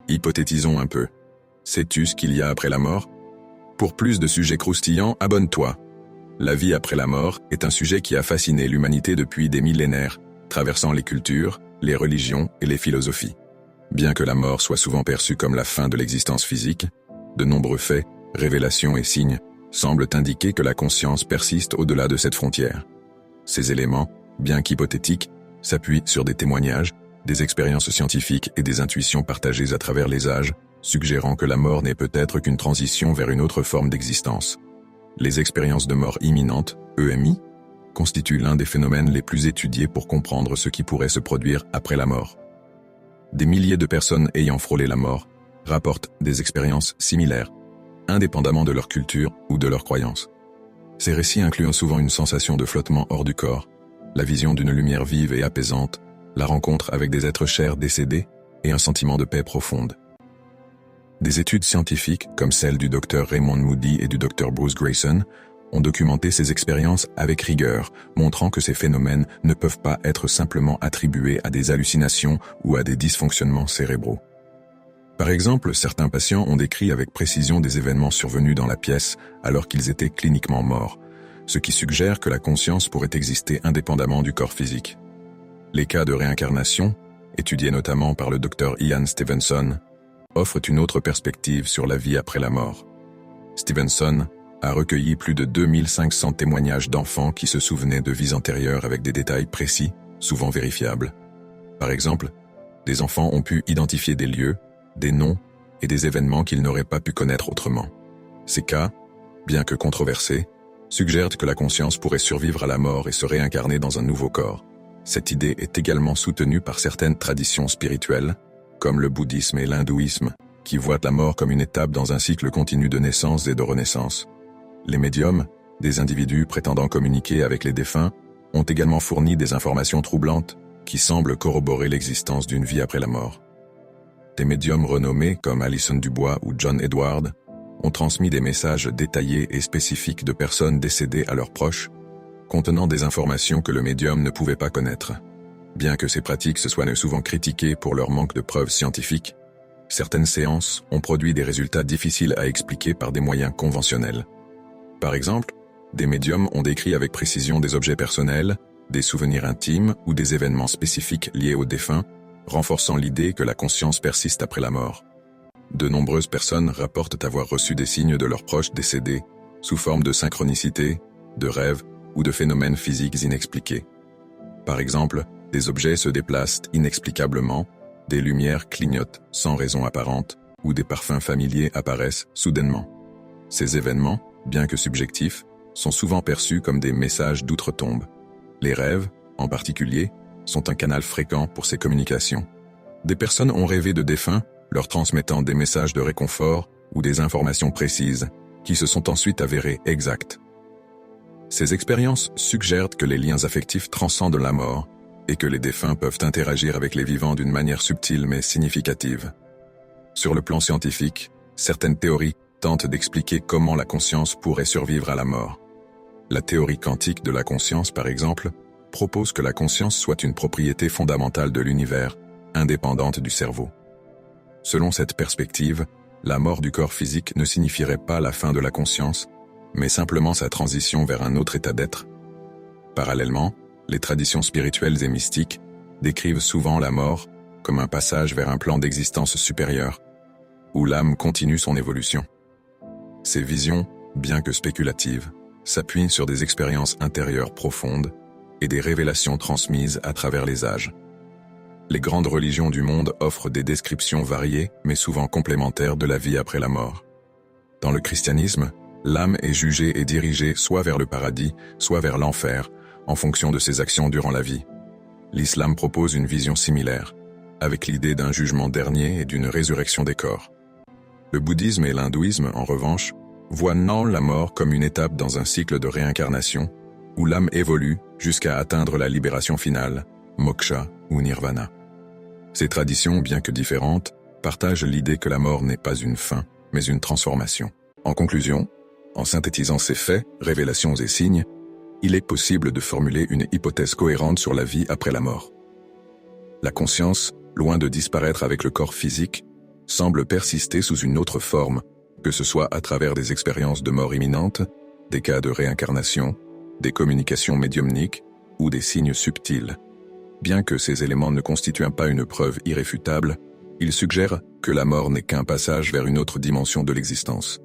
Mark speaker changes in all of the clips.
Speaker 1: Hypothétisons un peu. Sais-tu ce qu'il y a après la mort? Pour plus de sujets croustillants, abonne-toi. La vie après la mort est un sujet qui a fasciné l'humanité depuis des millénaires, traversant les cultures, les religions et les philosophies. Bien que la mort soit souvent perçue comme la fin de l'existence physique, de nombreux faits, révélations et signes semblent indiquer que la conscience persiste au-delà de cette frontière. Ces éléments, bien qu'hypothétiques, s'appuient sur des témoignages, des expériences scientifiques et des intuitions partagées à travers les âges, suggérant que la mort n'est peut-être qu'une transition vers une autre forme d'existence. Les expériences de mort imminente, EMI, constituent l'un des phénomènes les plus étudiés pour comprendre ce qui pourrait se produire après la mort. Des milliers de personnes ayant frôlé la mort rapportent des expériences similaires, indépendamment de leur culture ou de leurs croyances. Ces récits incluent souvent une sensation de flottement hors du corps, la vision d'une lumière vive et apaisante, la rencontre avec des êtres chers décédés et un sentiment de paix profonde. Des études scientifiques, comme celles du Dr Raymond Moody et du Dr Bruce Greyson, ont documenté ces expériences avec rigueur, montrant que ces phénomènes ne peuvent pas être simplement attribués à des hallucinations ou à des dysfonctionnements cérébraux. Par exemple, certains patients ont décrit avec précision des événements survenus dans la pièce alors qu'ils étaient cliniquement morts, ce qui suggère que la conscience pourrait exister indépendamment du corps physique. Les cas de réincarnation, étudiés notamment par le Dr Ian Stevenson, offrent une autre perspective sur la vie après la mort. Stevenson a recueilli plus de 2500 témoignages d'enfants qui se souvenaient de vies antérieures avec des détails précis, souvent vérifiables. Par exemple, des enfants ont pu identifier des lieux, des noms et des événements qu'ils n'auraient pas pu connaître autrement. Ces cas, bien que controversés, suggèrent que la conscience pourrait survivre à la mort et se réincarner dans un nouveau corps. Cette idée est également soutenue par certaines traditions spirituelles, comme le bouddhisme et l'hindouisme, qui voient la mort comme une étape dans un cycle continu de naissance et de renaissance. Les médiums, des individus prétendant communiquer avec les défunts, ont également fourni des informations troublantes qui semblent corroborer l'existence d'une vie après la mort. Des médiums renommés comme Alison Dubois ou John Edward ont transmis des messages détaillés et spécifiques de personnes décédées à leurs proches, contenant des informations que le médium ne pouvait pas connaître. Bien que ces pratiques se soient souvent critiquées pour leur manque de preuves scientifiques, certaines séances ont produit des résultats difficiles à expliquer par des moyens conventionnels. Par exemple, des médiums ont décrit avec précision des objets personnels, des souvenirs intimes ou des événements spécifiques liés aux défunts, renforçant l'idée que la conscience persiste après la mort. De nombreuses personnes rapportent avoir reçu des signes de leurs proches décédés, sous forme de synchronicité, de rêves ou de phénomènes physiques inexpliqués. Par exemple, des objets se déplacent inexplicablement, des lumières clignotent sans raison apparente, ou des parfums familiers apparaissent soudainement. Ces événements, bien que subjectifs, sont souvent perçus comme des messages d'outre-tombe. Les rêves, en particulier, sont un canal fréquent pour ces communications. Des personnes ont rêvé de défunts, leur transmettant des messages de réconfort ou des informations précises, qui se sont ensuite avérées exactes. Ces expériences suggèrent que les liens affectifs transcendent la mort et que les défunts peuvent interagir avec les vivants d'une manière subtile mais significative. Sur le plan scientifique, certaines théories tentent d'expliquer comment la conscience pourrait survivre à la mort. La théorie quantique de la conscience, par exemple, propose que la conscience soit une propriété fondamentale de l'univers, indépendante du cerveau. Selon cette perspective, la mort du corps physique ne signifierait pas la fin de la conscience, mais simplement sa transition vers un autre état d'être. Parallèlement, les traditions spirituelles et mystiques décrivent souvent la mort comme un passage vers un plan d'existence supérieur, où l'âme continue son évolution. Ces visions, bien que spéculatives, s'appuient sur des expériences intérieures profondes et des révélations transmises à travers les âges. Les grandes religions du monde offrent des descriptions variées mais souvent complémentaires de la vie après la mort. Dans le christianisme, l'âme est jugée et dirigée soit vers le paradis, soit vers l'enfer, en fonction de ses actions durant la vie. L'islam propose une vision similaire, avec l'idée d'un jugement dernier et d'une résurrection des corps. Le bouddhisme et l'hindouisme, en revanche, voient la mort comme une étape dans un cycle de réincarnation, où l'âme évolue jusqu'à atteindre la libération finale, moksha ou nirvana. Ces traditions, bien que différentes, partagent l'idée que la mort n'est pas une fin, mais une transformation. En conclusion, en synthétisant ces faits, révélations et signes, il est possible de formuler une hypothèse cohérente sur la vie après la mort. La conscience, loin de disparaître avec le corps physique, semblent persister sous une autre forme, que ce soit à travers des expériences de mort imminente, des cas de réincarnation, des communications médiumniques ou des signes subtils. Bien que ces éléments ne constituent pas une preuve irréfutable, ils suggèrent que la mort n'est qu'un passage vers une autre dimension de l'existence.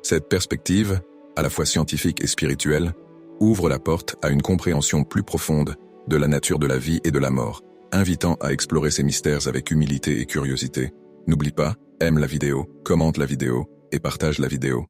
Speaker 1: Cette perspective, à la fois scientifique et spirituelle, ouvre la porte à une compréhension plus profonde de la nature de la vie et de la mort, invitant à explorer ces mystères avec humilité et curiosité. N'oublie pas, aime la vidéo, commente la vidéo et partage la vidéo.